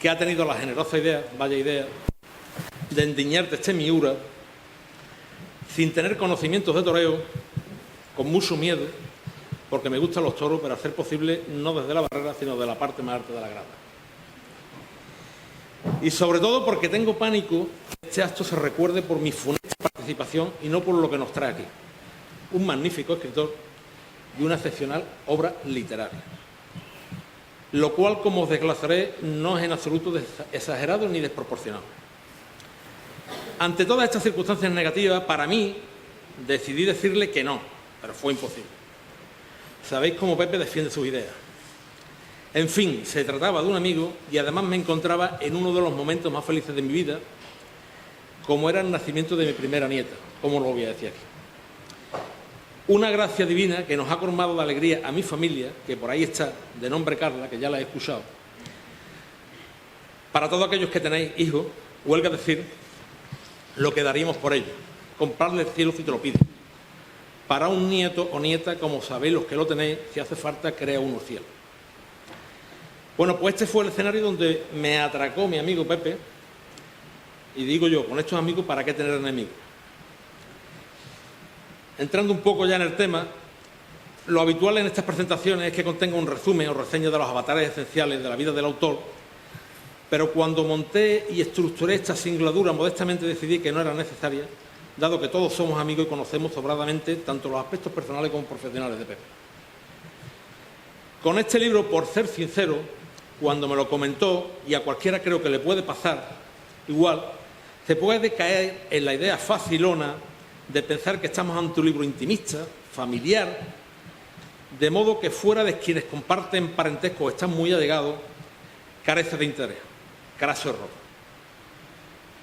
que ha tenido la generosa idea, vaya idea, de endiñarte este Miura, sin tener conocimientos de toreo, con mucho miedo, porque me gustan los toros, pero a ser posible no desde la barrera, sino de la parte más alta de la grada. Y sobre todo porque tengo pánico que este acto se recuerde por mi funesta participación y no por lo que nos trae aquí. Un magnífico escritor y una excepcional obra literaria. Lo cual, como os desglosaré, no es en absoluto exagerado ni desproporcionado. Ante todas estas circunstancias negativas, para mí, decidí decirle que no, pero fue imposible. Sabéis cómo Pepe defiende sus ideas. En fin, se trataba de un amigo y además me encontraba en uno de los momentos más felices de mi vida, como era el nacimiento de mi primera nieta, como lo voy a decir aquí. Una gracia divina que nos ha colmado de alegría a mi familia, que por ahí está, de nombre Carla, que ya la he escuchado. Para todos aquellos que tenéis hijos, huelga decir lo que daríamos por ellos, comprarle el cielo si te lo piden. Para un nieto o nieta, como sabéis los que lo tenéis, si hace falta, crea uno cielo. Bueno, pues este fue el escenario donde me atracó mi amigo Pepe, y digo yo, con estos amigos, ¿para qué tener enemigos? Entrando un poco ya en el tema, lo habitual en estas presentaciones es que contenga un resumen o reseña de los avatares esenciales de la vida del autor, pero cuando monté y estructuré esta singladura, modestamente decidí que no era necesaria, dado que todos somos amigos y conocemos sobradamente tanto los aspectos personales como profesionales de Pepe. Con este libro, por ser sincero, cuando me lo comentó, y a cualquiera creo que le puede pasar igual, se puede caer en la idea facilona de pensar que estamos ante un libro intimista, familiar, de modo que fuera de quienes comparten parentesco o están muy allegados, carece de interés. Craso error.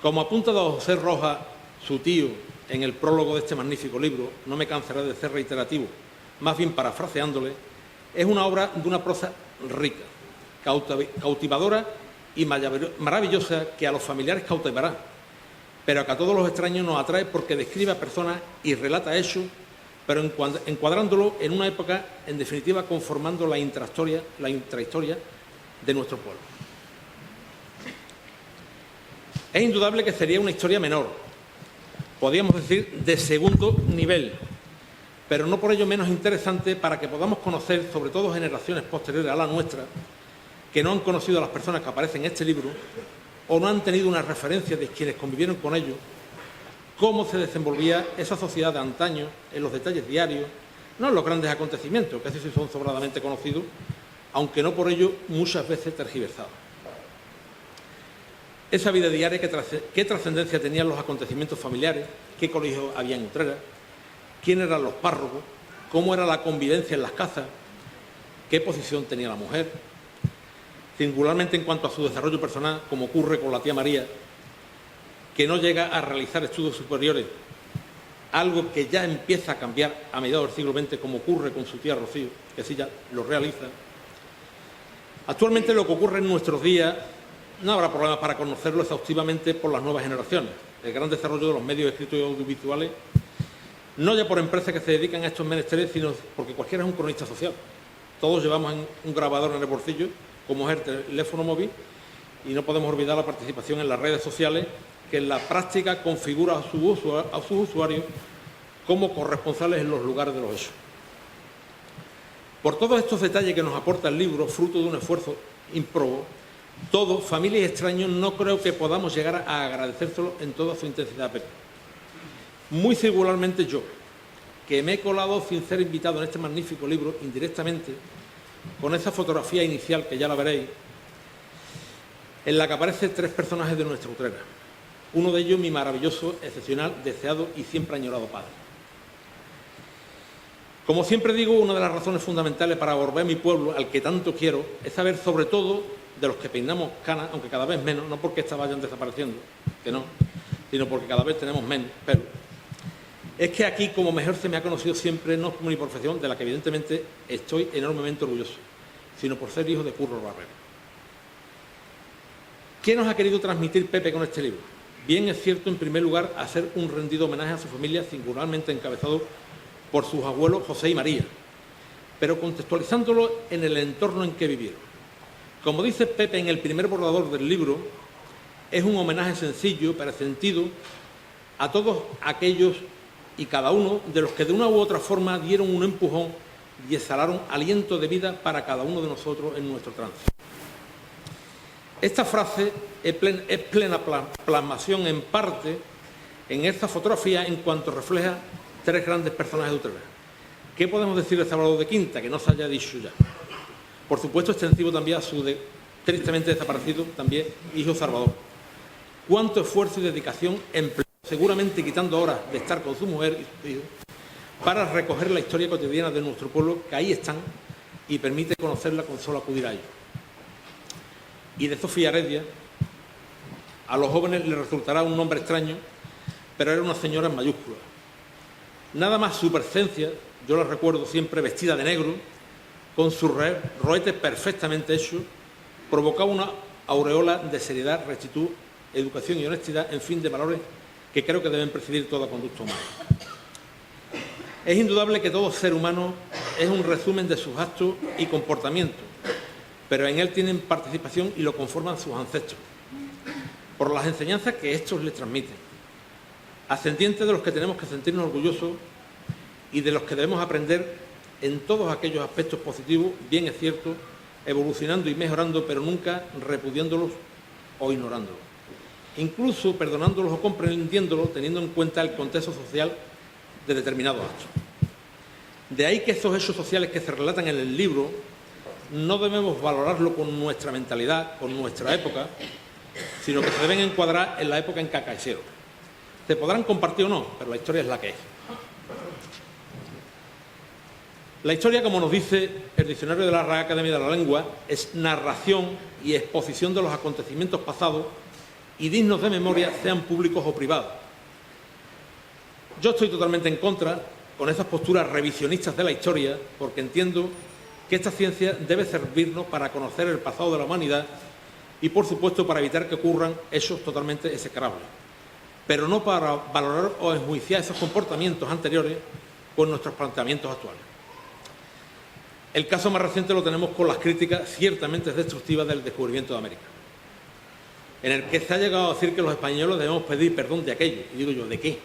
Como apunta don José Rojas, su tío, en el prólogo de este magnífico libro, no me cansaré de ser reiterativo, más bien parafraseándole, es una obra de una prosa rica, cautivadora y maravillosa, que a los familiares cautivará, pero que a todos los extraños nos atrae porque describe a personas y relata hechos, pero encuadrándolo en una época, en definitiva, conformando la intrahistoria de nuestro pueblo. Es indudable que sería una historia menor, podríamos decir de segundo nivel, pero no por ello menos interesante para que podamos conocer, sobre todo generaciones posteriores a la nuestra, que no han conocido a las personas que aparecen en este libro o no han tenido una referencia de quienes convivieron con ellos, cómo se desenvolvía esa sociedad de antaño en los detalles diarios, no en los grandes acontecimientos, que así sí son sobradamente conocidos, aunque no por ello muchas veces tergiversados. Esa vida diaria, qué trascendencia tenían los acontecimientos familiares, qué colegios había en Utrera, quién eran los párrocos, cómo era la convivencia en las casas, qué posición tenía la mujer, singularmente en cuanto a su desarrollo personal, como ocurre con la tía María, que no llega a realizar estudios superiores, algo que ya empieza a cambiar a mediados del siglo XX, como ocurre con su tía Rocío, que sí ya lo realiza. Actualmente lo que ocurre en nuestros días no habrá problemas para conocerlo exhaustivamente por las nuevas generaciones. El gran desarrollo de los medios escritos y audiovisuales, no ya por empresas que se dedican a estos menesteres, sino porque cualquiera es un cronista social. Todos llevamos un grabador en el bolsillo, como es el teléfono móvil, y no podemos olvidar la participación en las redes sociales, que en la práctica configura a sus usuarios como corresponsales en los lugares de los hechos. Por todos estos detalles que nos aporta el libro, fruto de un esfuerzo ímprobo, todos, familias y extraños, no creo que podamos llegar a agradecérselo en toda su intensidad, Pepe. Muy singularmente yo, que me he colado sin ser invitado en este magnífico libro, indirectamente, con esa fotografía inicial, que ya la veréis, en la que aparecen 3 personajes de nuestra Utrera. Uno de ellos, mi maravilloso, excepcional, deseado y siempre añorado padre. Como siempre digo, una de las razones fundamentales para volver a mi pueblo, al que tanto quiero, es saber sobre todo de los que peinamos canas, aunque cada vez menos, no porque estas vayan desapareciendo, que no, sino porque cada vez tenemos menos pelo. Es que aquí, como mejor se me ha conocido siempre, no por mi profesión, de la que evidentemente estoy enormemente orgulloso, sino por ser hijo de Curro Barrero. ¿Qué nos ha querido transmitir Pepe con este libro? Bien es cierto, en primer lugar, hacer un rendido homenaje a su familia, singularmente encabezado por sus abuelos José y María, pero contextualizándolo en el entorno en que vivieron. Como dice Pepe en el primer borrador del libro, es un homenaje sencillo pero sentido a todos aquellos y cada uno de los que de una u otra forma dieron un empujón y exhalaron aliento de vida para cada uno de nosotros en nuestro trance. Esta frase es plena plasmación en parte en esta fotografía en cuanto refleja tres grandes personajes de Utrera. ¿Qué podemos decir de Salvador de Quinta que no se haya dicho ya? Por supuesto, extensivo también a su tristemente desaparecido también hijo Salvador. Cuánto esfuerzo y dedicación empleó, seguramente quitando horas de estar con su mujer y sus hijos, para recoger la historia cotidiana de nuestro pueblo, que ahí están, y permite conocerla con solo acudir a ellos. Y de Sofía Heredia, a los jóvenes les resultará un nombre extraño, pero era una señora en mayúsculas. Nada más su presencia, yo la recuerdo siempre vestida de negro, con sus roetes perfectamente hechos, provocaba una aureola de seriedad, rectitud, educación y honestidad, en fin, de valores que creo que deben presidir toda conducta humana. Es indudable que todo ser humano es un resumen de sus actos y comportamientos, pero en él tienen participación y lo conforman sus ancestros, por las enseñanzas que estos les transmiten, ascendientes de los que tenemos que sentirnos orgullosos y de los que debemos aprender en todos aquellos aspectos positivos, bien es cierto, evolucionando y mejorando, pero nunca repudiándolos o ignorándolos, incluso perdonándolos o comprendiéndolos, teniendo en cuenta el contexto social de determinados actos. De ahí que estos hechos sociales que se relatan en el libro no debemos valorarlo con nuestra mentalidad, con nuestra época, sino que se deben encuadrar en la época en que acaecieron. Se podrán compartir o no, pero la historia es la que es. La historia, como nos dice el diccionario de la Real Academia de la Lengua, es narración y exposición de los acontecimientos pasados y dignos de memoria, sean públicos o privados. Yo estoy totalmente en contra con esas posturas revisionistas de la historia, porque entiendo que esta ciencia debe servirnos para conocer el pasado de la humanidad y, por supuesto, para evitar que ocurran hechos totalmente execrables, pero no para valorar o enjuiciar esos comportamientos anteriores con nuestros planteamientos actuales. El caso más reciente lo tenemos con las críticas ciertamente destructivas del descubrimiento de América, en el que se ha llegado a decir que los españoles debemos pedir perdón de aquello. Y digo yo, ¿de qué?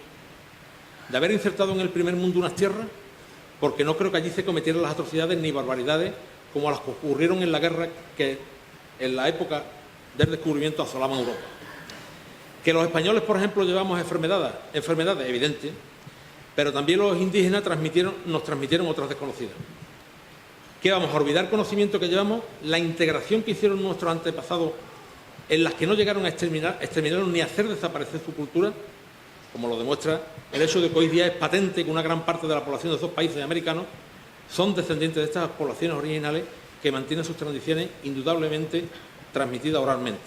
¿De haber insertado en el primer mundo unas tierras? Porque no creo que allí se cometieran las atrocidades ni barbaridades como las que ocurrieron en la guerra que en la época del descubrimiento asolaban Europa. Que los españoles, por ejemplo, llevamos enfermedades evidentes, pero también los indígenas nos transmitieron otras desconocidas. ¿Qué vamos a olvidar conocimiento que llevamos? La integración que hicieron nuestros antepasados, en las que no llegaron a exterminar ni a hacer desaparecer su cultura, como lo demuestra el hecho de que hoy día es patente que una gran parte de la población de esos países americanos son descendientes de estas poblaciones originales que mantienen sus tradiciones indudablemente transmitidas oralmente.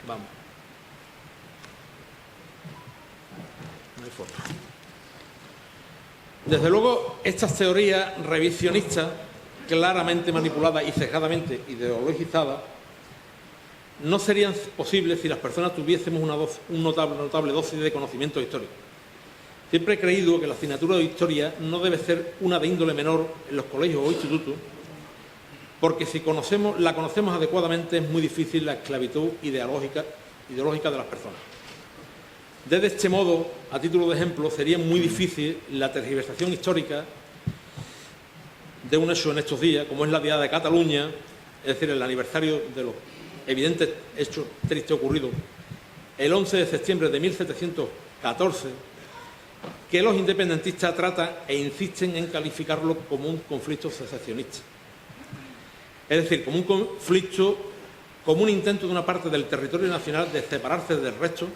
Vamos. No hay foto. Desde luego, estas teorías revisionistas, claramente manipuladas y sesgadamente ideologizadas, no serían posibles si las personas tuviésemos una notable dosis de conocimiento histórico. Siempre he creído que la asignatura de historia no debe ser una de índole menor en los colegios o institutos, porque si la conocemos adecuadamente es muy difícil la esclavitud ideológica de las personas. De este modo, a título de ejemplo, sería muy difícil la tergiversación histórica de un hecho en estos días, como es la Diada de Cataluña, es decir, el aniversario de los evidentes hechos tristes ocurridos el 11 de septiembre de 1714, que los independentistas tratan e insisten en calificarlo como un conflicto secesionista. Es decir, como un conflicto, como un intento de una parte del territorio nacional de separarse del resto,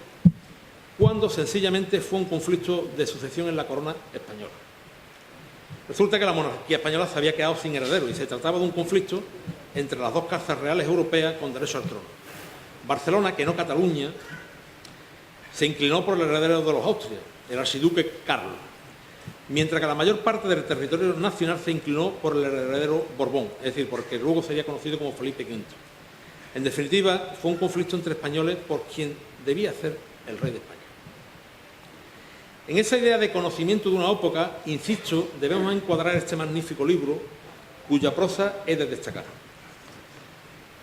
cuando sencillamente fue un conflicto de sucesión en la corona española. Resulta que la monarquía española se había quedado sin heredero y se trataba de un conflicto entre las dos casas reales europeas con derecho al trono. Barcelona, que no Cataluña, se inclinó por el heredero de los Austrias, el archiduque Carlos, mientras que la mayor parte del territorio nacional se inclinó por el heredero Borbón, es decir, porque luego sería conocido como Felipe V. En definitiva, fue un conflicto entre españoles por quien debía ser el rey de España. En esa idea de conocimiento de una época, insisto, debemos encuadrar este magnífico libro, cuya prosa he de destacar.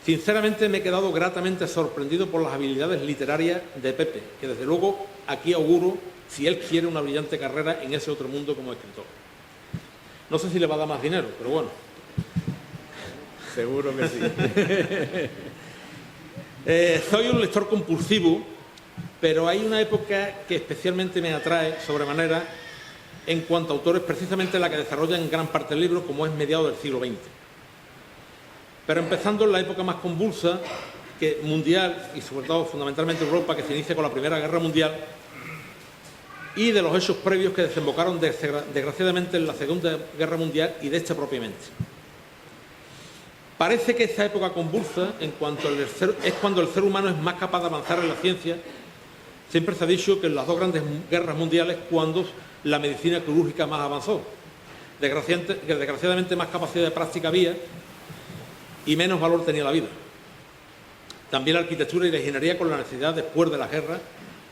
Sinceramente me he quedado gratamente sorprendido por las habilidades literarias de Pepe, que desde luego aquí auguro, si él quiere, una brillante carrera en ese otro mundo como escritor. No sé si le va a dar más dinero, pero bueno. Seguro que sí. Soy un lector compulsivo, pero hay una época que especialmente me atrae sobremanera en cuanto a autores, precisamente la que desarrolla en gran parte del libro, como es mediados del siglo XX. Pero empezando en la época más convulsa, que mundial, y sobre todo fundamentalmente Europa, que se inicia con la Primera Guerra Mundial, y de los hechos previos que desembocaron desgraciadamente en la Segunda Guerra Mundial y de esta propiamente. Parece que esta época convulsa, es cuando el ser humano es más capaz de avanzar en la ciencia. Siempre se ha dicho que en las dos grandes guerras mundiales, cuando la medicina quirúrgica más avanzó. Desgraciadamente más capacidad de práctica había y menos valor tenía la vida. También la arquitectura y la ingeniería, con la necesidad después de la guerra,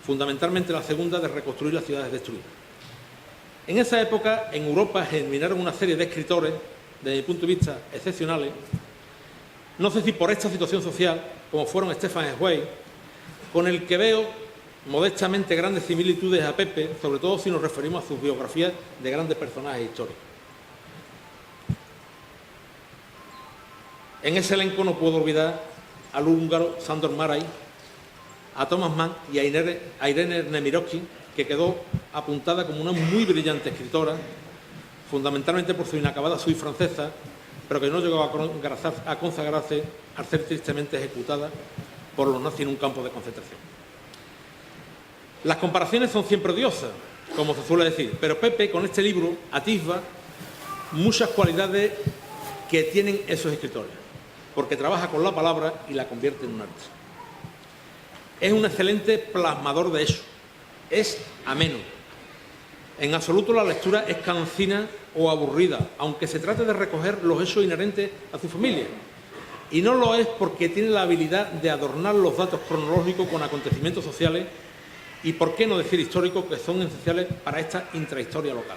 fundamentalmente la segunda, de reconstruir las ciudades destruidas. En esa época, en Europa, germinaron una serie de escritores, desde mi punto de vista, excepcionales. No sé si por esta situación social, como fueron Stefan Zweig, con el que veo modestamente grandes similitudes a Pepe, sobre todo si nos referimos a sus biografías de grandes personajes históricos. En ese elenco no puedo olvidar al húngaro Sándor Márai, a Thomas Mann y a Irene Nemirovsky, que quedó apuntada como una muy brillante escritora, fundamentalmente por su inacabada suiza francesa, pero que no llegó a consagrarse al ser tristemente ejecutada por los nazis en un campo de concentración. Las comparaciones son siempre odiosas, como se suele decir, pero Pepe con este libro atisba muchas cualidades que tienen esos escritores, porque trabaja con la palabra y la convierte en un arte. Es un excelente plasmador de eso, es ameno. En absoluto la lectura es cansina o aburrida, aunque se trate de recoger los hechos inherentes a su familia. Y no lo es porque tiene la habilidad de adornar los datos cronológicos con acontecimientos sociales y, por qué no decir históricos, que son esenciales para esta intrahistoria local.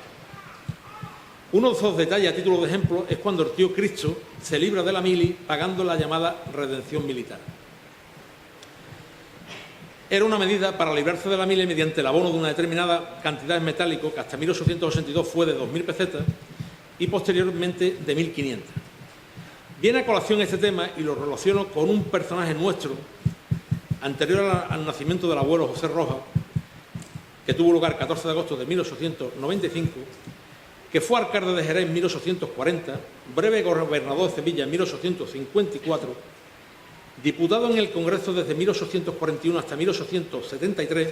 Uno de esos detalles, a título de ejemplo, es cuando el tío Cristo se libra de la mili pagando la llamada redención militar. Era una medida para librarse de la mili mediante el abono de una determinada cantidad en metálico, que hasta 1882 fue de 2.000 pesetas y posteriormente de 1.500. Viene a colación este tema y lo relaciono con un personaje nuestro, anterior al nacimiento del abuelo José Rojas, que tuvo lugar el 14 de agosto de 1895, que fue alcalde de Jerez en 1840, breve gobernador de Sevilla en 1854, diputado en el Congreso desde 1841 hasta 1873,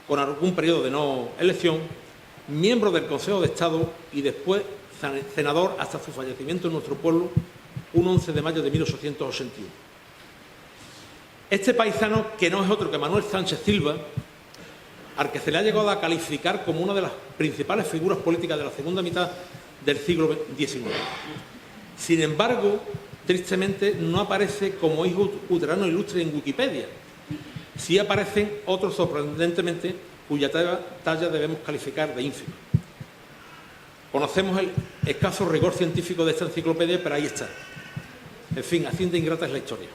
con algún periodo de no elección, miembro del Consejo de Estado y después senador hasta su fallecimiento en nuestro pueblo, un 11 de mayo de 1881. Este paisano, que no es otro que Manuel Sánchez Silva, al que se le ha llegado a calificar como una de las principales figuras políticas de la segunda mitad del siglo XIX. Sin embargo, tristemente no aparece como hijo uterano ilustre en Wikipedia. Sí aparecen otros sorprendentemente cuya talla debemos calificar de ínfima. Conocemos el escaso rigor científico de esta enciclopedia, pero ahí está. En fin, así de ingrata es la historia.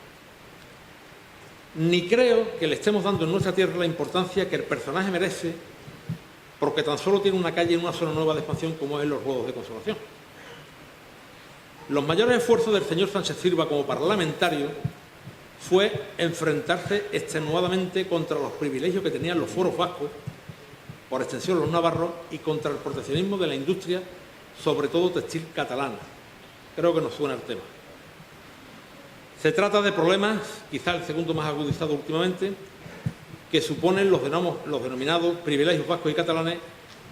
Ni creo que le estemos dando en nuestra tierra la importancia que el personaje merece, porque tan solo tiene una calle en una zona nueva de expansión como es los Ruedos de Consolación. Los mayores esfuerzos del señor Sánchez Silva como parlamentario fue enfrentarse extenuadamente contra los privilegios que tenían los foros vascos, por extensión los navarros, y contra el proteccionismo de la industria, sobre todo textil catalana. Creo que nos suena el tema. Se trata de problemas, quizá el segundo más agudizado últimamente, que suponen los denominados privilegios vascos y catalanes,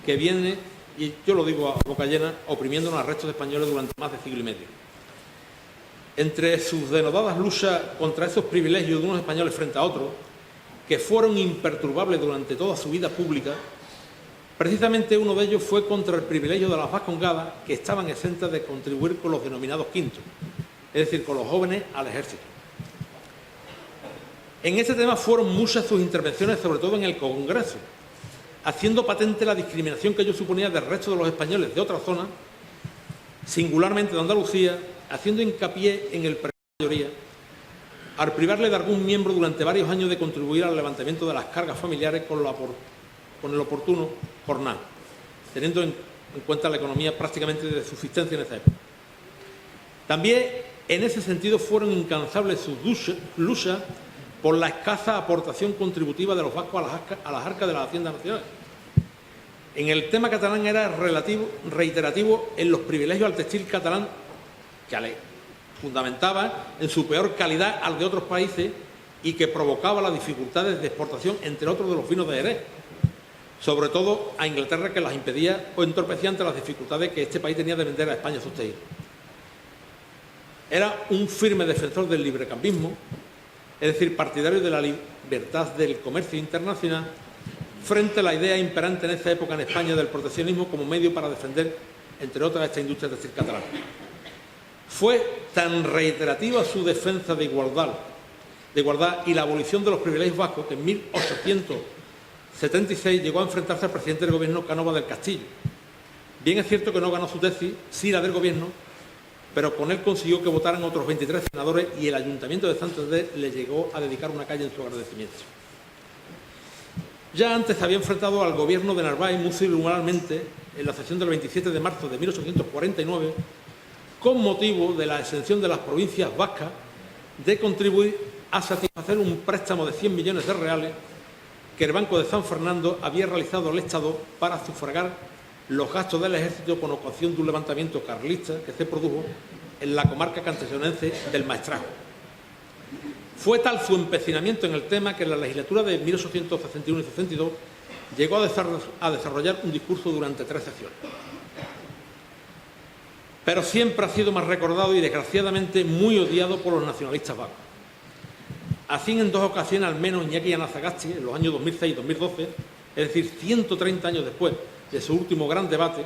que vienen, y yo lo digo a boca llena, oprimiéndonos al resto de españoles durante más de siglo y medio. Entre sus denodadas luchas contra esos privilegios de unos españoles frente a otros, que fueron imperturbables durante toda su vida pública, precisamente uno de ellos fue contra el privilegio de las vascongadas, que estaban exentas de contribuir con los denominados quintos, es decir, con los jóvenes al ejército. En este tema fueron muchas sus intervenciones, sobre todo en el Congreso, haciendo patente la discriminación que ello suponía del resto de los españoles de otras zonas, singularmente de Andalucía, haciendo hincapié en el precio de la mayoría, al privarle de algún miembro durante varios años de contribuir al levantamiento de las cargas familiares con el oportuno jornal, teniendo en cuenta la economía prácticamente de subsistencia en esa época. También en ese sentido fueron incansables sus luchas por la escasa aportación contributiva de los vascos a las arcas de las haciendas nacionales. En el tema catalán era reiterativo en los privilegios al textil catalán, que fundamentaba en su peor calidad al de otros países y que provocaba las dificultades de exportación, entre otros, de los vinos de Jerez, sobre todo a Inglaterra, que las impedía o entorpecía ante las dificultades que este país tenía de vender a España sus tejidos. Era un firme defensor del librecambismo, es decir, partidario de la libertad del comercio internacional, frente a la idea imperante en esa época en España del proteccionismo como medio para defender, entre otras, esta industria textil catalana. Fue tan reiterativa su defensa de igualdad y la abolición de los privilegios vascos que en 1876 llegó a enfrentarse al presidente del Gobierno, Cánovas del Castillo. Bien es cierto que no ganó su tesis, sí la del Gobierno, pero con él consiguió que votaran otros 23 senadores y el Ayuntamiento de Santander le llegó a dedicar una calle en su agradecimiento. Ya antes había enfrentado al Gobierno de Narváez muy singularmente en la sesión del 27 de marzo de 1849 con motivo de la exención de las provincias vascas de contribuir a satisfacer un préstamo de 100 millones de reales que el Banco de San Fernando había realizado al Estado para sufragar los gastos del ejército con ocasión de un levantamiento carlista que se produjo en la comarca castellonense del Maestrazgo. Fue tal su empecinamiento en el tema que en la legislatura de 1861 y 62 llegó a desarrollar un discurso durante 3 sesiones. Pero siempre ha sido más recordado y, desgraciadamente, muy odiado por los nacionalistas vascos. Así, en 2 ocasiones, al menos, Iñaki Anazagasti, en los años 2006 y 2012, es decir, 130 años después de su último gran debate,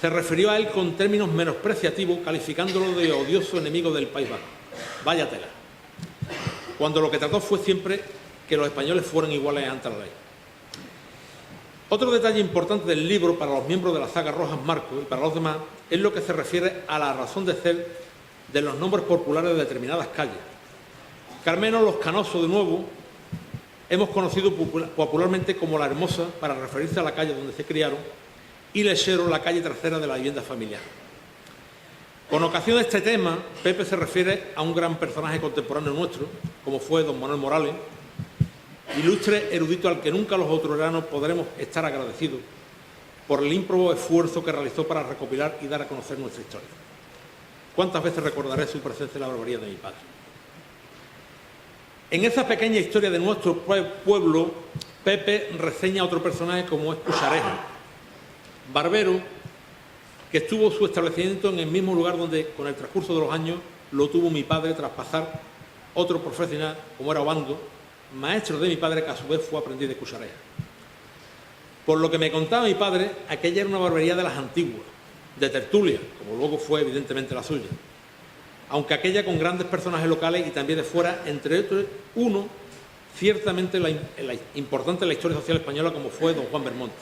se refirió a él con términos menospreciativos, calificándolo de odioso enemigo del País Vasco. Vaya tela. Cuando lo que trató fue siempre que los españoles fueran iguales ante la ley. Otro detalle importante del libro para los miembros de la saga Rojas Marcos y para los demás es lo que se refiere a la razón de ser de los nombres populares de determinadas calles. Carmeno Los Canosos, de nuevo, hemos conocido popularmente como La Hermosa para referirse a la calle donde se criaron, y Lechero, la calle trasera de la vivienda familiar. Con ocasión de este tema, Pepe se refiere a un gran personaje contemporáneo nuestro, como fue don Manuel Morales, ilustre erudito al que nunca los otreranos podremos estar agradecidos por el ímprobo esfuerzo que realizó para recopilar y dar a conocer nuestra historia. ¿Cuántas veces recordaré su presencia en la barbaría de mi padre? En esa pequeña historia de nuestro pueblo, Pepe reseña a otro personaje como es Cuchareja, barbero, que estuvo su establecimiento en el mismo lugar donde, con el transcurso de los años, lo tuvo mi padre tras pasar otro profesional, como era Obando, maestro de mi padre, que a su vez fue aprendiz de Cuchareja. Por lo que me contaba mi padre, aquella era una barbería de las antiguas, de tertulia, como luego fue evidentemente la suya, aunque aquella con grandes personajes locales y también de fuera, entre otros uno, ciertamente importante en la historia social española, como fue don Juan Belmonte,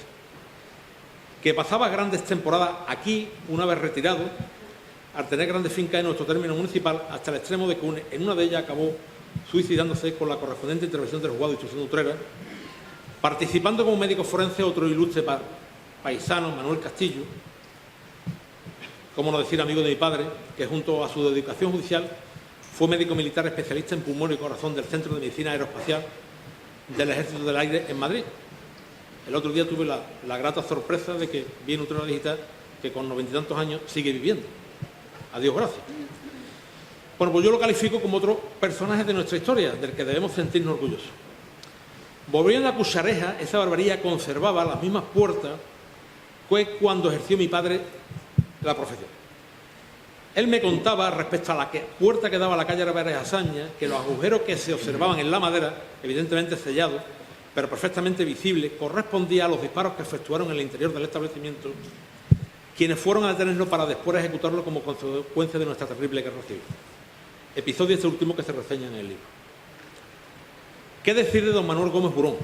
que pasaba grandes temporadas aquí, una vez retirado, al tener grandes fincas en nuestro término municipal, hasta el extremo de que en una de ellas acabó suicidándose con la correspondiente intervención del juzgado de instrucción de Utrera, participando como médico forense otro ilustre paisano, Manuel Castillo, como no decir amigo de mi padre, que junto a su dedicación judicial fue médico militar especialista en pulmón y corazón del Centro de Medicina Aeroespacial del Ejército del Aire en Madrid. El otro día tuve la grata sorpresa de que vi en Utrera Digital que con 90 y tantos años sigue viviendo. A Dios gracias. Bueno, pues yo lo califico como otro personaje de nuestra historia, del que debemos sentirnos orgullosos. Volviendo a Cuchareja, esa barbería conservaba las mismas puertas que cuando ejerció mi padre la profesión. Él me contaba respecto a la puerta que daba a la calle Álvarez Azaña, que los agujeros que se observaban en la madera, evidentemente sellados, pero perfectamente visibles, correspondían a los disparos que efectuaron en el interior del establecimiento, quienes fueron a detenerlo para después ejecutarlo como consecuencia de nuestra terrible guerra civil. Episodio este último que se reseña en el libro. ¿Qué decir de don Manuel Gómez Burón?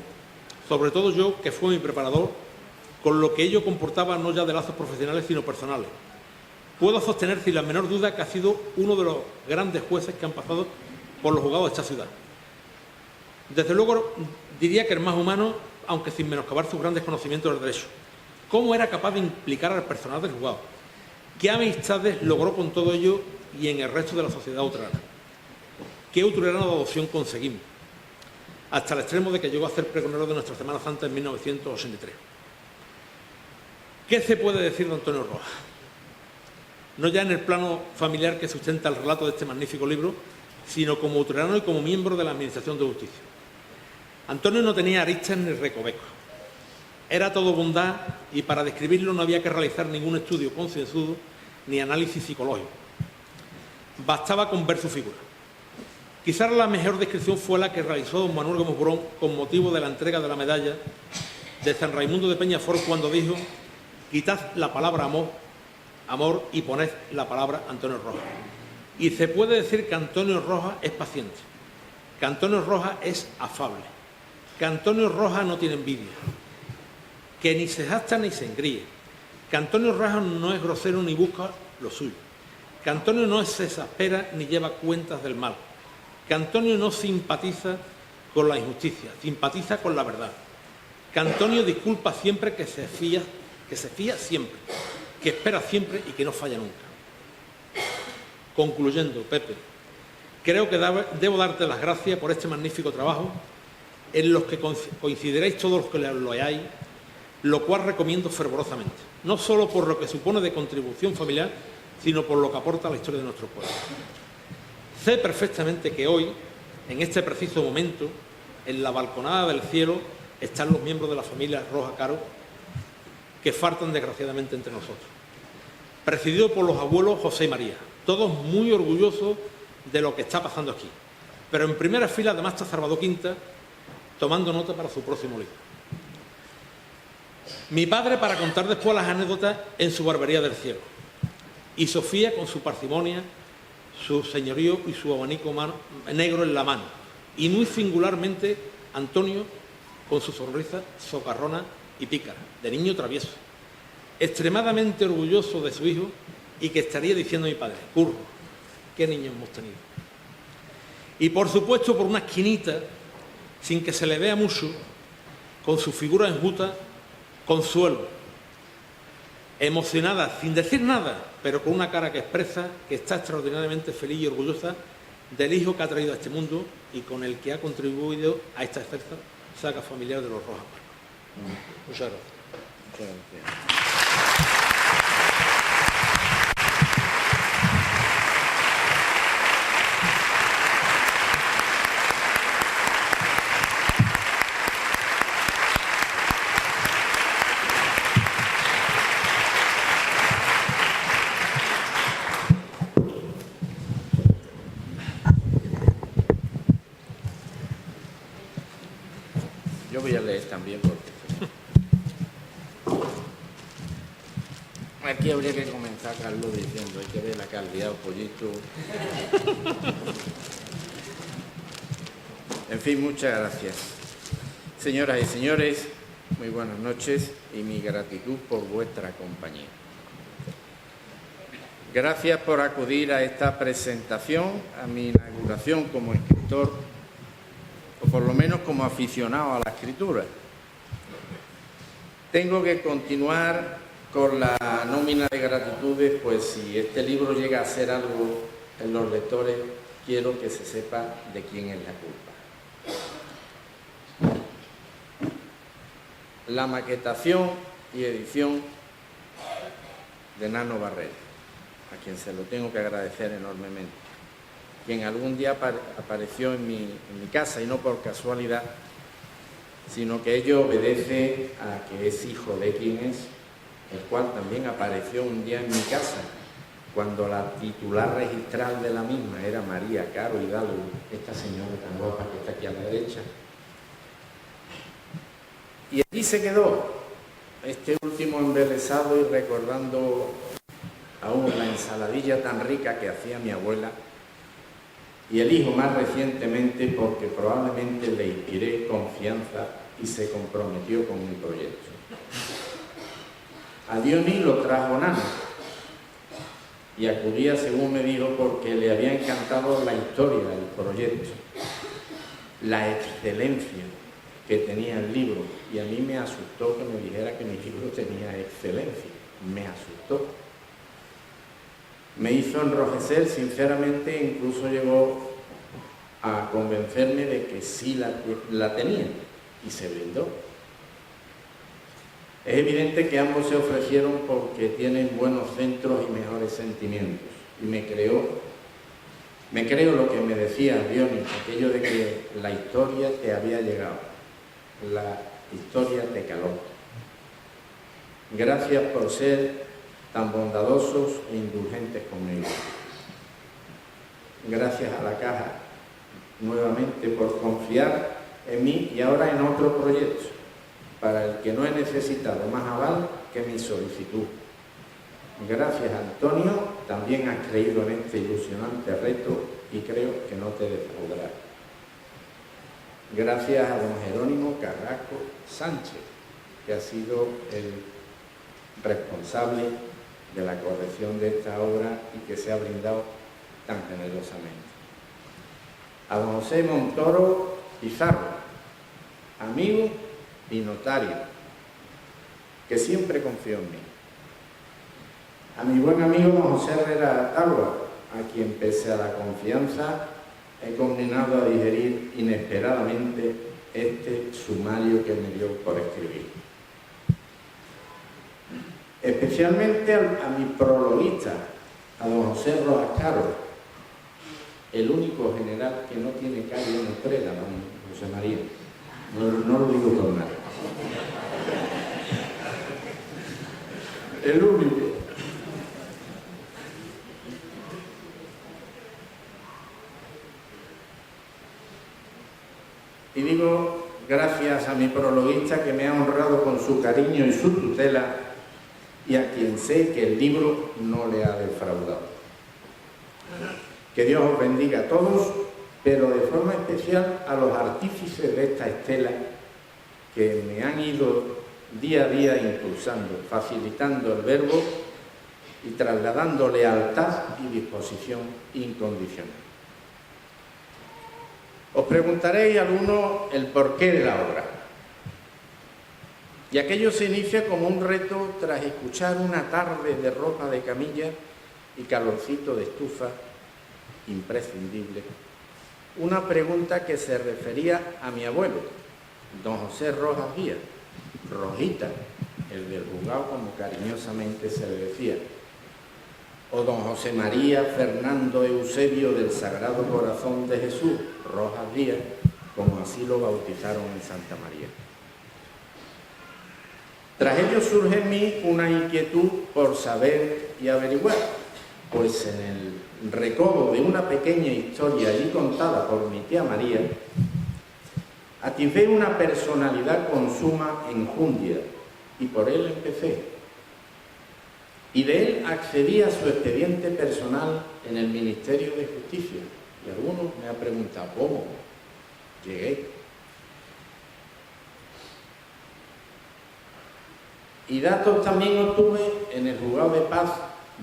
sobre todo yo, que fue mi preparador, con lo que ello comportaba no ya de lazos profesionales, sino personales. Puedo sostener sin la menor duda que ha sido uno de los grandes jueces que han pasado por los juzgados de esta ciudad. Desde luego, diría que el más humano, aunque sin menoscabar sus grandes conocimientos del derecho. ¿Cómo era capaz de implicar al personal del juzgado? ¿Qué amistades logró con todo ello y en el resto de la sociedad utrerana? ¿Qué utrerana de adopción conseguimos? Hasta el extremo de que llegó a ser pregonero de nuestra Semana Santa en 1983. ¿Qué se puede decir de Antonio Rojas? No ya en el plano familiar que sustenta el relato de este magnífico libro, sino como utrerano y como miembro de la Administración de Justicia. Antonio no tenía aristas ni recovecos. Era todo bondad y para describirlo no había que realizar ningún estudio concienzudo ni análisis psicológico. Bastaba con ver su figura. Quizás la mejor descripción fue la que realizó don Manuel Gómez Burón con motivo de la entrega de la medalla de San Raimundo de Peñafort cuando dijo: quitad la palabra amor y poned la palabra Antonio Rojas. Y se puede decir que Antonio Rojas es paciente, que Antonio Rojas es afable, que Antonio Rojas no tiene envidia, que ni se jacta ni se engríe, que Antonio Rojas no es grosero ni busca lo suyo, que Antonio no se exaspera ni lleva cuentas del mal, que Antonio no simpatiza con la injusticia, simpatiza con la verdad, que Antonio disculpa siempre, que se fía siempre, que espera siempre y que no falla nunca. Concluyendo, Pepe, creo que debo darte las gracias por este magnífico trabajo en los que coincidiréis todos los que lo hayáis, lo cual recomiendo fervorosamente, no solo por lo que supone de contribución familiar, sino por lo que aporta a la historia de nuestro pueblo. Sé perfectamente que hoy, en este preciso momento, en la balconada del cielo, están los miembros de la familia Rojas Caro, que faltan desgraciadamente entre nosotros, presidido por los abuelos José y María, todos muy orgullosos de lo que está pasando aquí. Pero en primera fila además está Salvador Quinta, tomando nota para su próximo libro. Mi padre para contar después las anécdotas en su barbería del cielo. Y Sofía con su parsimonia, su señorío y su abanico negro en la mano. Y muy singularmente Antonio con su sonrisa socarrona y pícara, de niño travieso. Extremadamente orgulloso de su hijo y que estaría diciendo a mi padre: curro, qué niños hemos tenido. Y por supuesto, por una esquinita, sin que se le vea mucho, con su figura enjuta, Consuelo, emocionada, sin decir nada, pero con una cara que expresa que está extraordinariamente feliz y orgullosa del hijo que ha traído a este mundo y con el que ha contribuido a esta excelsa saga familiar de los Rojas Marcos. Muchas gracias. Muchas gracias. Yo voy a leer también porque aquí habría que comenzar, Carlos, diciendo: hay que ver la calidad del pollito. En fin, muchas gracias. Señoras y señores, muy buenas noches y mi gratitud por vuestra compañía. Gracias por acudir a esta presentación, a mi inauguración como escritor, o por lo menos como aficionado a la escritura. Tengo que continuar con la nómina de gratitudes, pues si este libro llega a ser algo en los lectores, quiero que se sepa de quién es la culpa. La maquetación y edición de Nano Barrera, a quien se lo tengo que agradecer enormemente, quien algún día apareció en mi casa, y no por casualidad, sino que ello obedece a que es hijo de quien es, el cual también apareció un día en mi casa, cuando la titular registral de la misma era María Caro Hidalgo, esta señora tan guapa que está aquí a la derecha. Y allí se quedó, este último embelesado y recordando aún la ensaladilla tan rica que hacía mi abuela, y el hijo más recientemente porque probablemente le inspiré confianza y se comprometió con mi proyecto. A Dionis lo trajo Nano y acudía, según me dijo, porque le había encantado la historia del proyecto, la excelencia que tenía el libro, y a mí me asustó que me dijera que mi libro tenía excelencia, me asustó. Me hizo enrojecer, sinceramente, incluso llegó a convencerme de que sí la tenía, y se brindó. Es evidente que ambos se ofrecieron porque tienen buenos centros y mejores sentimientos, y me creo lo que me decía Dionis, aquello de que la historia te había llegado, la historia te caló. Gracias por ser tan bondadosos e indulgentes conmigo. Gracias a la Caja, nuevamente, por confiar en mí y ahora en otro proyecto, para el que no he necesitado más aval que mi solicitud. Gracias, Antonio, también has creído en este ilusionante reto y creo que no te defraudará. Gracias a don Jerónimo Carrasco Sánchez, que ha sido el responsable de la corrección de esta obra y que se ha brindado tan generosamente. A don José Montoro Pizarro, amigo y notario, que siempre confió en mí. A mi buen amigo don José Herrera Talua, a quien, pese a la confianza, he condenado a digerir inesperadamente este sumario que me dio por escribir. Especialmente a mi prologuista, a don José Rojas Caro, el único general que no tiene calle en Utrera, don José María. No lo digo por nada. El único. Y digo gracias a mi prologuista, que me ha honrado con su cariño y su tutela, y a quien sé que el libro no le ha defraudado. Que Dios os bendiga a todos, pero de forma especial a los artífices de esta estela que me han ido día a día impulsando, facilitando el verbo y trasladando lealtad y disposición incondicional. Os preguntaréis alguno el porqué de la obra. Y aquello se inicia como un reto tras escuchar una tarde de ropa de camilla y calorcito de estufa imprescindible, una pregunta que se refería a mi abuelo, don José Rojas Díaz, Rojita, el del juzgado, como cariñosamente se le decía, o don José María Fernando Eusebio del Sagrado Corazón de Jesús, Rojas Díaz, como así lo bautizaron en Santa María. Tras ello surge en mí una inquietud por saber y averiguar, pues en el recodo de una pequeña historia allí contada por mi tía María, atisbé una personalidad con suma enjundia, y por él empecé. Y de él accedí a su expediente personal en el Ministerio de Justicia. Y algunos me han preguntado, ¿cómo llegué? Y datos también obtuve en el Juzgado de Paz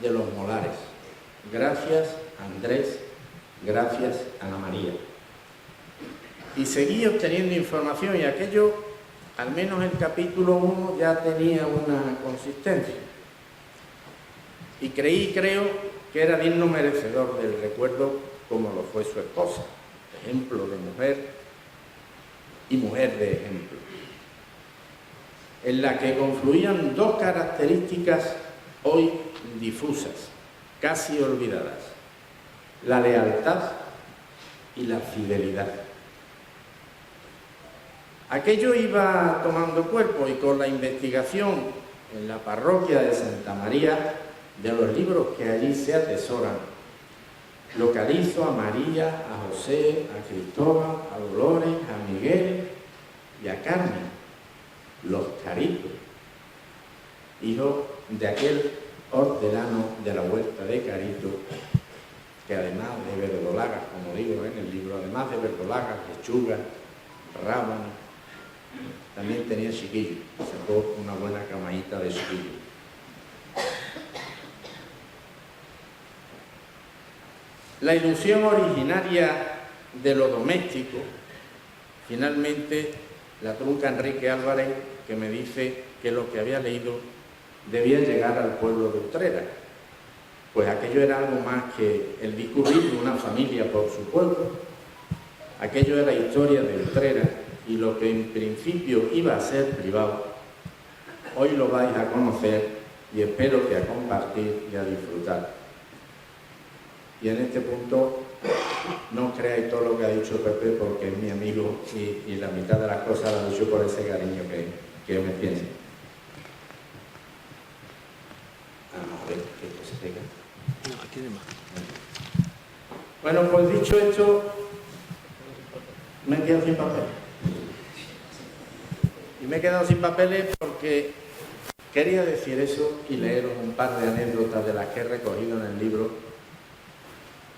de Los Molares. Gracias, Andrés, gracias, Ana María. Y seguí obteniendo información, y aquello, al menos el capítulo 1, ya tenía una consistencia. Y creo que era digno merecedor del recuerdo, como lo fue su esposa, ejemplo de mujer y mujer de ejemplo, en la que confluían dos características hoy difusas, casi olvidadas: la lealtad y la fidelidad. Aquello iba tomando cuerpo, y con la investigación en la parroquia de Santa María de los libros que allí se atesoran, localizo a María, a José, a Cristóbal, a Dolores, a Miguel y a Carmen, los Caritos, hijos de aquel hortelano de la huerta de Carito, que además de verdolagas, como digo en el libro, además de verdolagas, lechugas, rábanos, también tenía chiquillos, sacó una buena camaíta de chiquillos. La ilusión originaria de lo doméstico, finalmente la trunca Enrique Álvarez, que me dice que lo que había leído debía llegar al pueblo de Utrera. Pues aquello era algo más que el discurrir de una familia por su pueblo. Aquello era historia de Utrera, y lo que en principio iba a ser privado, hoy lo vais a conocer y espero que a compartir y a disfrutar. Y en este punto no creáis todo lo que ha dicho Pepe, porque es mi amigo y la mitad de las cosas lo ha dicho por ese cariño que me tiene. Vamos a ver que esto se pega. No, aquí hay más. Bueno, pues dicho esto, me he quedado sin papel. Y me he quedado sin papeles porque quería decir eso y leeros un par de anécdotas de las que he recogido en el libro,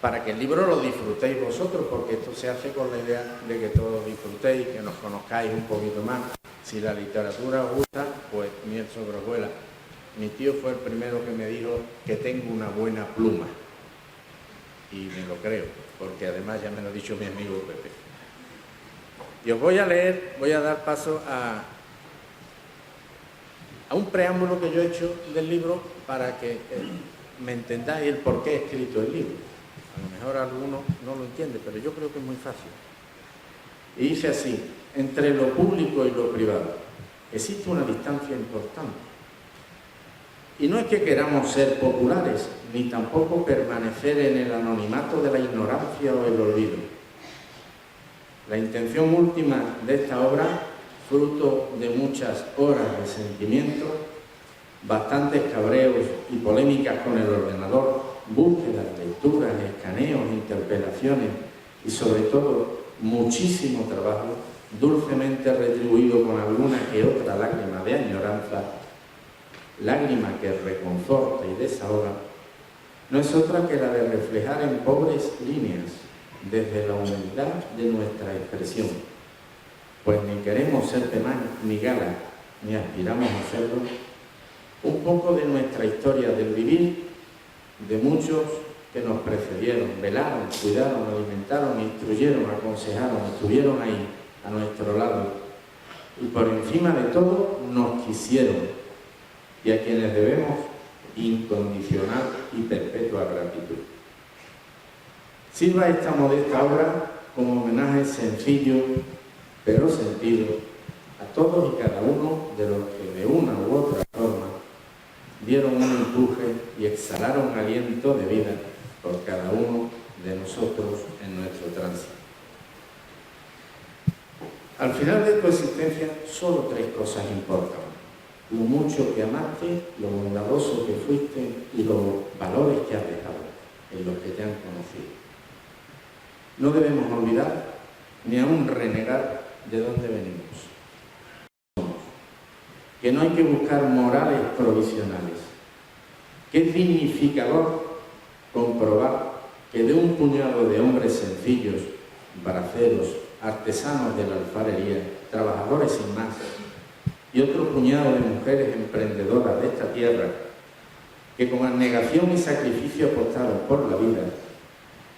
para que el libro lo disfrutéis vosotros, porque esto se hace con la idea de que todos disfrutéis, que nos conozcáis un poquito más. Si la literatura os gusta, pues miel sobre hojuelas. Mi tío fue el primero que me dijo que tengo una buena pluma. Y me lo creo, porque además ya me lo ha dicho mi amigo Pepe. Y os voy a leer, voy a dar paso a un preámbulo que yo he hecho del libro para que me entendáis el por qué he escrito el libro. A lo mejor alguno no lo entiende, pero yo creo que es muy fácil. Y dice así: entre lo público y lo privado existe una distancia importante. Y no es que queramos ser populares, ni tampoco permanecer en el anonimato de la ignorancia o el olvido. La intención última de esta obra, fruto de muchas horas de sentimiento, bastantes cabreos y polémicas con el ordenador, búsquedas, lecturas, escaneos, interpelaciones y sobre todo muchísimo trabajo, dulcemente retribuido con alguna que otra lágrima de añoranza, lágrima que reconforta y desahoga, no es otra que la de reflejar en pobres líneas, desde la humildad de nuestra expresión, pues ni queremos ser temán ni gala, ni aspiramos a serlo, un poco de nuestra historia del vivir de muchos que nos precedieron, velaron, cuidaron, alimentaron, instruyeron, aconsejaron, estuvieron ahí, a nuestro lado, y por encima de todo nos quisieron, y a quienes debemos incondicional y perpetua gratitud. Sirva esta modesta obra como homenaje sencillo, pero sentido, a todos y cada uno de los que de una u otra forma dieron un empuje y exhalaron aliento de vida por cada uno de nosotros en nuestro tránsito. Al final de tu existencia, solo 3 cosas importan: lo mucho que amaste, lo bondadoso que fuiste y los valores que has dejado en los que te han conocido. No debemos olvidar ni aún renegar de dónde venimos. Que no hay que buscar morales provisionales, que es dignificador comprobar que de un puñado de hombres sencillos, braceros, artesanos de la alfarería, trabajadores sin más, y otro puñado de mujeres emprendedoras de esta tierra, que con abnegación y sacrificio apostaron por la vida,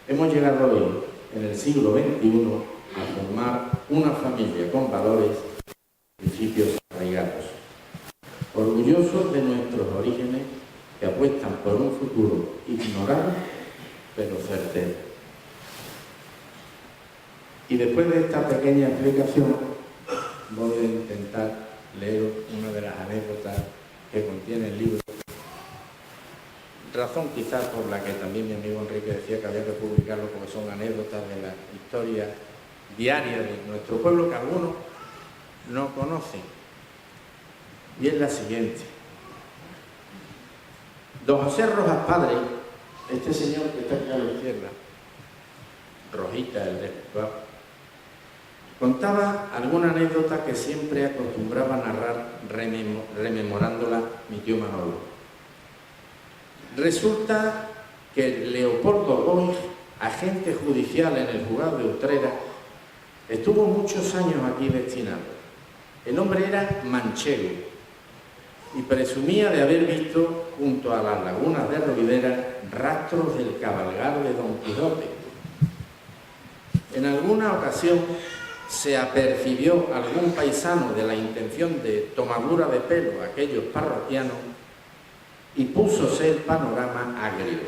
hemos llegado hoy, en el siglo XXI, a formar una familia con valores y principios arraigados, orgullosos de nuestros orígenes, que apuestan por un futuro ignorado, pero certero. Y después de esta pequeña explicación, voy a intentar leer una de las anécdotas que contiene el libro. Razón quizás por la que también mi amigo Enrique decía que había que publicarlo, porque son anécdotas de la historia diaria de nuestro pueblo que algunos no conocen. Y es la siguiente. Don José Rojas Padre, este señor que está aquí a la izquierda, Rojita, el de contaba alguna anécdota que siempre acostumbraba a narrar rememorándola mi tío Manolo. Resulta que Leopoldo Boix, agente judicial en el juzgado de Utrera, estuvo muchos años aquí destinado El hombre era manchego y presumía de haber visto junto a las lagunas de Rovidera rastros del cabalgar de Don Quijote. En alguna ocasión se apercibió algún paisano de la intención de tomadura de pelo a aquellos parroquianos y púsose el panorama agrio.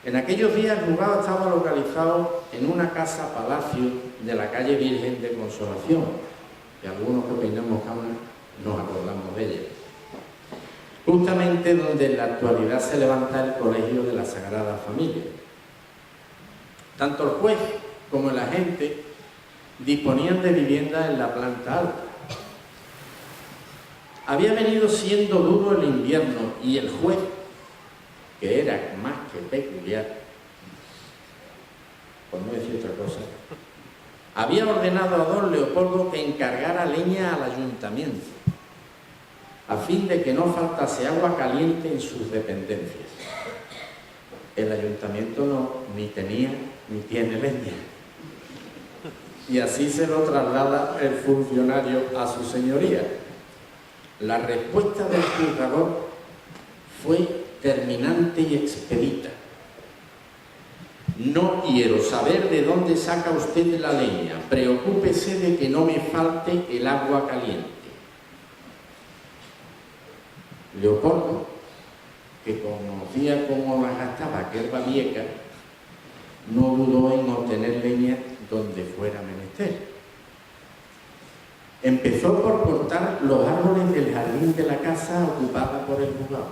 En aquellos días el juzgado estaba localizado en una casa-palacio de la calle Virgen de Consolación, que algunos que peinamos cámara nos acordamos de ella, justamente donde en la actualidad se levanta el Colegio de la Sagrada Familia. Tanto el juez como el agente disponían de vivienda en la planta alta. Había venido siendo duro el invierno y el juez, que era más que peculiar, por no decir otra cosa, había ordenado a don Leopoldo que encargara leña al ayuntamiento, a fin de que no faltase agua caliente en sus dependencias. El ayuntamiento ni tenía ni tiene leña. Y así se lo traslada el funcionario a su señoría. La respuesta del juzgador fue terminante y expedita. No quiero saber de dónde saca usted la leña. Preocúpese de que no me falte el agua caliente. Leopoldo, que conocía cómo la gastaba aquel babieca, no dudó en obtener leña donde fuera menester. Empezó por cortar los árboles del jardín de la casa ocupada por el juzgado,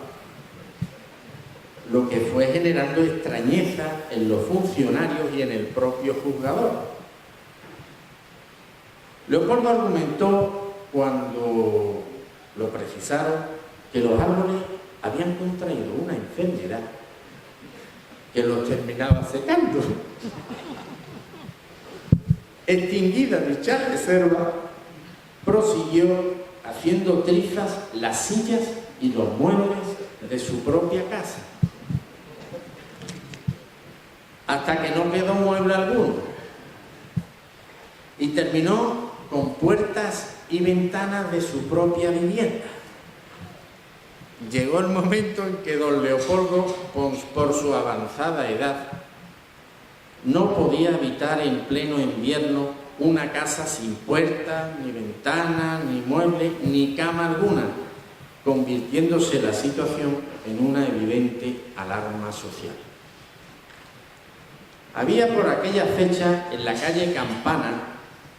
lo que fue generando extrañeza en los funcionarios y en el propio juzgador. Leopoldo argumentó, cuando lo precisaron, que los árboles habían contraído una enfermedad que los terminaba secando. Extinguida dicha reserva, prosiguió haciendo trizas las sillas y los muebles de su propia casa, hasta que no quedó mueble alguno, y terminó con puertas y ventanas de su propia vivienda. Llegó el momento en que don Leopoldo, por su avanzada edad, no podía habitar en pleno invierno una casa sin puerta, ni ventana, ni mueble, ni cama alguna, convirtiéndose la situación en una evidente alarma social. Había por aquella fecha en la calle Campana,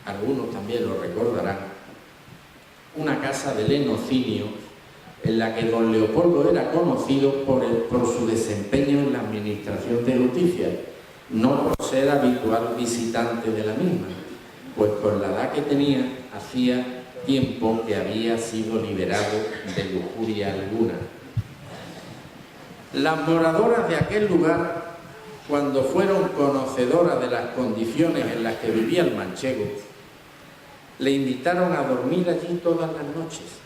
algunos también lo recordarán, una casa de lenocinio en la que don Leopoldo era conocido por su desempeño en la administración de justicia, no por ser habitual visitante de la misma, pues con la edad que tenía hacía tiempo que había sido liberado de lujuria alguna. Las moradoras de aquel lugar, cuando fueron conocedoras de las condiciones en las que vivía el manchego, le invitaron a dormir allí todas las noches.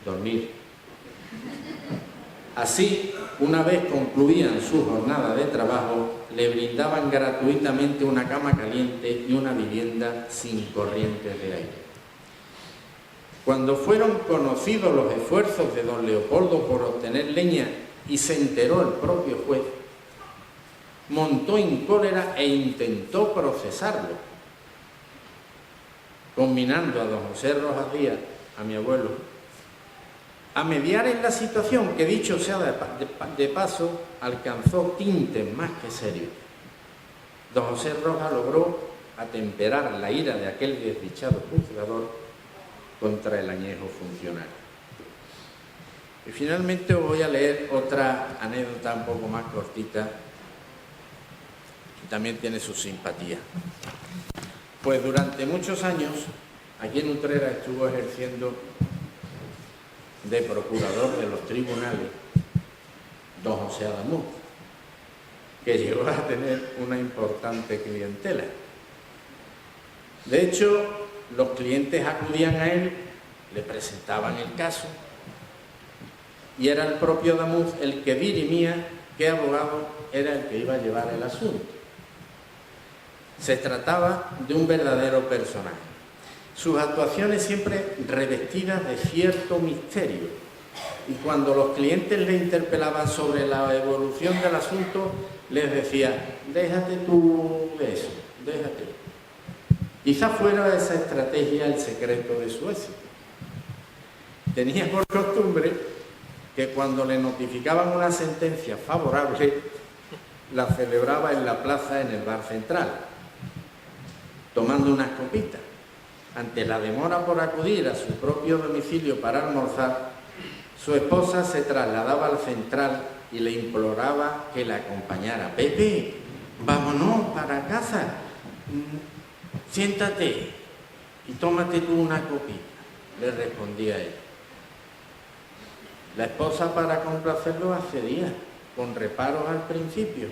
Dormir. Así, una vez concluían su jornada de trabajo, le brindaban gratuitamente una cama caliente y una vivienda sin corriente de aire. Cuando fueron conocidos los esfuerzos de don Leopoldo por obtener leña y se enteró el propio juez, montó en cólera e intentó procesarlo, combinando a don José Rojas Díaz, a mi abuelo, a mediar en la situación que, dicho sea de paso, alcanzó tintes más que serios. Don José Rojas logró atemperar la ira de aquel desdichado juzgador contra el añejo funcionario. Y finalmente os voy a leer otra anécdota un poco más cortita, que también tiene su simpatía. Pues durante muchos años, aquí en Utrera estuvo ejerciendo de procurador de los tribunales don José Adamuz, que llegó a tener una importante clientela. De hecho, los clientes acudían a él, le presentaban el caso y era el propio Adamuz el que dirimía qué abogado era el que iba a llevar el asunto. Se trataba de un verdadero personaje. sus actuaciones siempre revestidas de cierto misterio. Y cuando los clientes le interpelaban sobre la evolución del asunto, les decía: déjate tú de eso, déjate. Quizá fuera esa estrategia el secreto de su éxito. Tenía por costumbre que cuando le notificaban una sentencia favorable, la celebraba en la plaza, en el bar central, tomando unas copitas. Ante la demora por acudir a su propio domicilio para almorzar, su esposa se trasladaba al central y le imploraba que la acompañara. «Pepe, vámonos para casa, siéntate y tómate tú una copita», le respondía ella. La esposa, para complacerlo, accedía, con reparos al principio,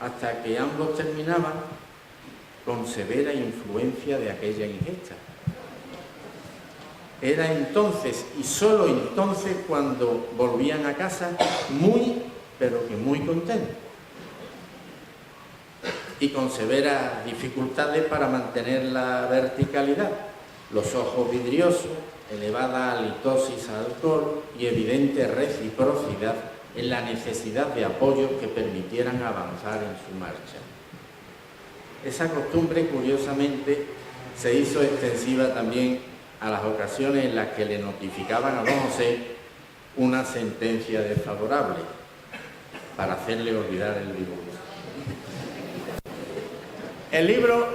hasta que ambos terminaban con severa influencia de aquella ingesta. Era entonces, y solo entonces, cuando volvían a casa muy, pero que muy contentos, y con severas dificultades para mantener la verticalidad, los ojos vidriosos, elevada halitosis al alcohol y evidente reciprocidad en la necesidad de apoyos que permitieran avanzar en su marcha. Esa costumbre, curiosamente, se hizo extensiva también a las ocasiones en las que le notificaban a don José una sentencia desfavorable para hacerle olvidar el divorcio. El libro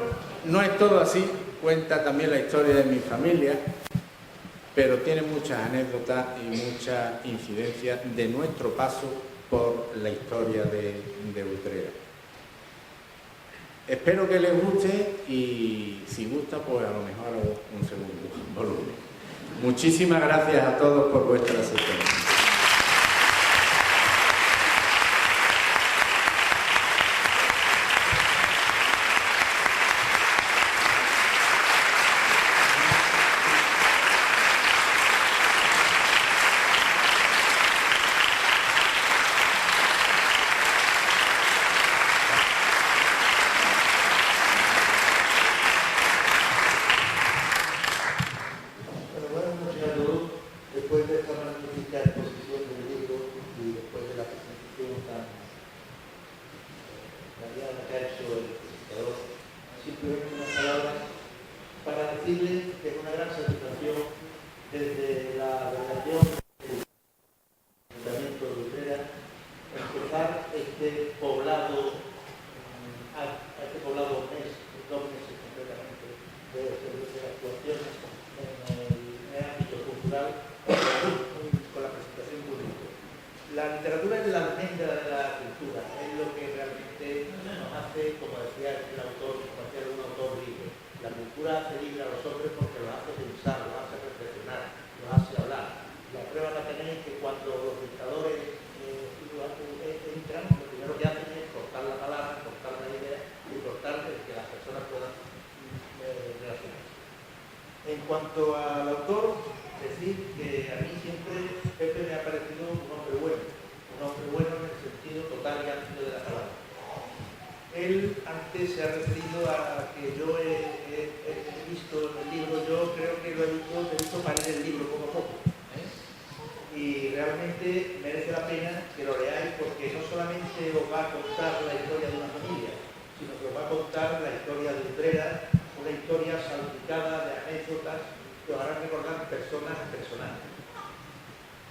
no es todo así, cuenta también la historia de mi familia, pero tiene muchas anécdotas y mucha incidencia de nuestro paso por la historia de Utrera. Espero que les guste y si gusta, pues a lo mejor hago un segundo volumen. Muchísimas gracias a todos por vuestra asistencia.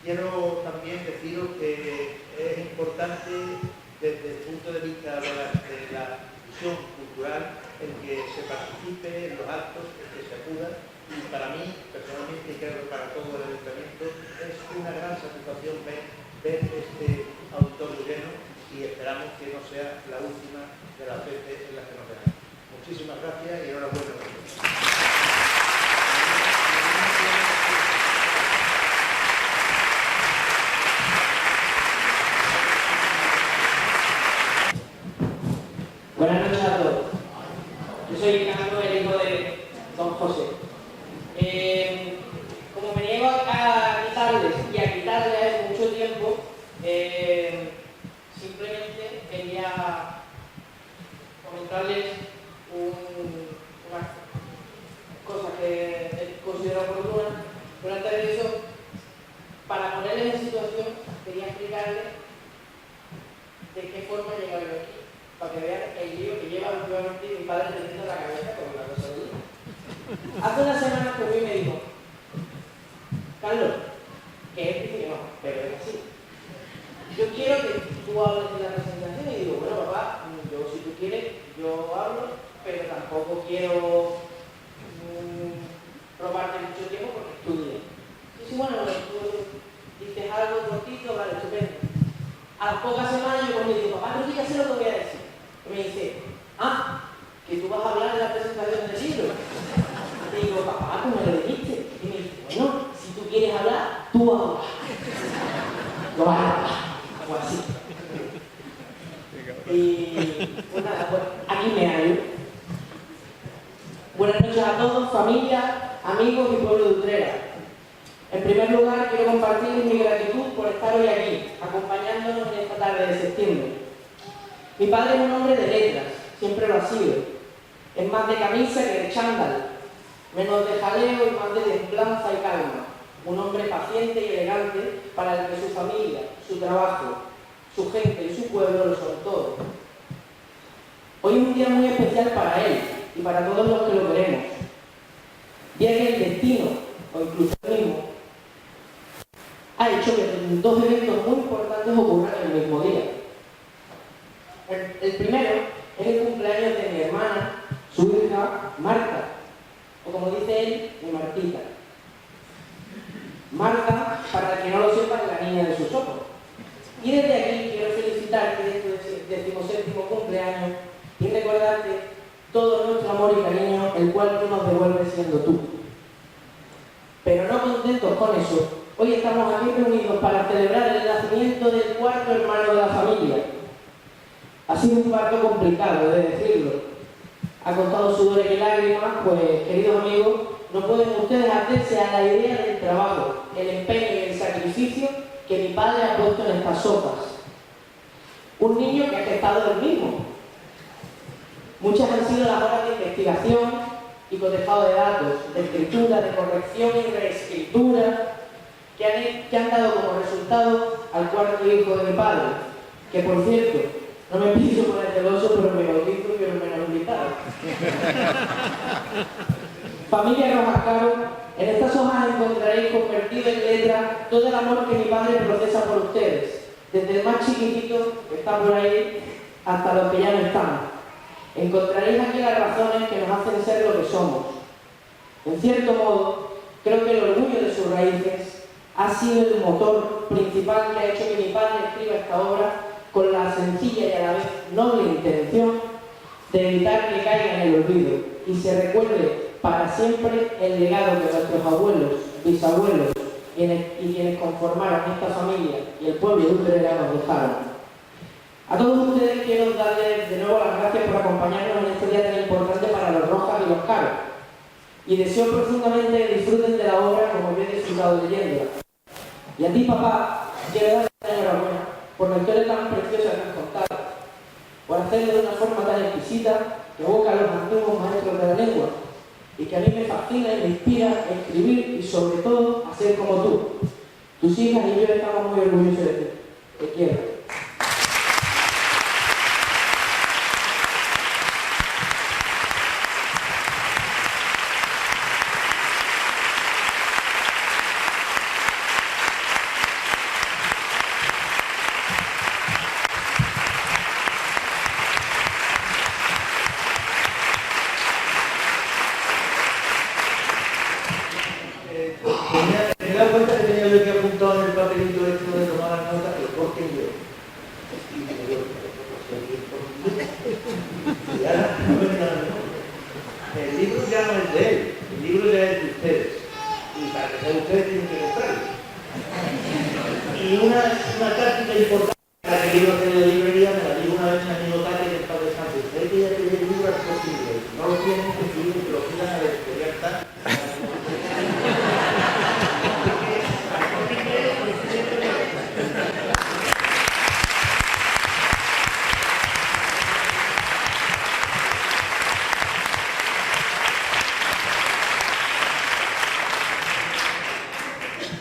Quiero también deciros que es importante desde el punto de vista de la visión cultural el que se participe en los actos, el que se acuda, y para mí, personalmente, y creo que para todo el ayuntamiento, es una gran satisfacción ver este auditorio lleno y esperamos que no sea la última de las veces en las que nos veamos. Muchísimas gracias y enhorabuena. Buenas noches a todos. Yo soy Ricardo, el hijo de don José. Como me niego a quitarles y a quitarle a él mucho tiempo, simplemente quería comentarles unas cosas que de qué forma he llegado yo aquí, para que vean el lío que lleva últimamente mi padre teniendo la cabeza con una cosa de día. Hace una semana que me dijo, Carlos, que es difícil, no, pero es así. Yo quiero que tú hables de la presentación y digo, bueno, papá, yo si tú quieres, yo hablo, pero tampoco quiero robarte mucho tiempo porque estudias. Y si bueno, tú dices algo cortito, vale, estupendo. A las pocas semanas yo me digo, papá, no ya sé lo que voy a decir. Y me dice, que tú vas a hablar de la presentación del libro. Y digo, papá, ¿cómo me lo dijiste? Y me dice, bueno, si tú quieres hablar, tú hablas. Lo vas a hablar, algo así. Y pues nada, pues aquí me hallo. Buenas noches a todos, familia, amigos y pueblo de Utrera. En primer lugar, quiero compartir mi gratitud por estar hoy aquí, acompañándonos en esta tarde de septiembre. Mi padre es un hombre de letras, siempre lo ha sido. Es más de camisa que de chándal, menos de jaleo y más de templanza y calma. Un hombre paciente y elegante para el que su familia, su trabajo, su gente y su pueblo lo son todo. Hoy es un día muy especial para él y para todos los que lo queremos. Día que el destino, o incluso el mismo, ha hecho que dos eventos muy importantes ocurran el mismo día. El primero es el cumpleaños de mi hermana, su hija Marta, o como dice él, mi Martita. Marta, para el que no lo sepa, es la niña de sus ojos. Y desde aquí quiero felicitarte de este 17º cumpleaños y recordarte todo nuestro amor y cariño, el cual tú nos devuelves siendo tú. Pero no contentos con eso, hoy estamos aquí reunidos para celebrar el nacimiento del cuarto hermano de la familia. Ha sido un parto complicado, he de decirlo. Ha costado sudores y lágrimas, pues, queridos amigos, no pueden ustedes hacerse a la idea del trabajo, el empeño y el sacrificio que mi padre ha puesto en estas sopas. Un niño que ha gestado él mismo. Muchas han sido las horas de investigación y cotejado de datos, de escritura, de corrección y reescritura, que han dado como resultado al cuarto hijo de mi padre, que por cierto, no me pienso poner celoso, pero me bautizo y no me han invitado. Familia Rojascaro, en estas hojas encontraréis convertido en letra todo el amor que mi padre procesa por ustedes, desde el más chiquitito, que está por ahí, hasta los que ya no están. Encontraréis aquí las razones que nos hacen ser lo que somos. En cierto modo, creo que el orgullo de sus raíces ha sido el motor principal que ha hecho que mi padre escriba esta obra con la sencilla y a la vez noble intención de evitar que caiga en el olvido y se recuerde para siempre el legado que nuestros abuelos, bisabuelos y quienes conformaron esta familia y el pueblo de Utrera nos dejaron. A todos ustedes quiero darles de nuevo las gracias por acompañarnos en este día tan importante para los Rojas y los Caros. Y deseo profundamente que disfruten de la obra como yo he disfrutado leyéndola. Y a ti, papá, quiero darte la enhorabuena por la historia tan preciosa que has contado, por hacerlo de una forma tan exquisita que evoca a los antiguos maestros de la lengua y que a mí me fascina y me inspira a escribir y sobre todo a ser como tú. Tus hijas y yo estamos muy orgullosos de ti. Te quiero. Me da cuenta que tenía yo que apuntado en el papelito esto de tomar las notas, pero ¿por qué yo? Y me dio, y ahora no me da la memoria. El libro ya no es de él, el libro ya es de ustedes. Y para que sea ustedes tienen que comprarlo. Y una táctica importante, la que quiero hacer en la librería, me la digo una vez en mi notario que está descansando. Ustedes que ya tienen el libro al posible. No lo tienen, que lo pidan a ver.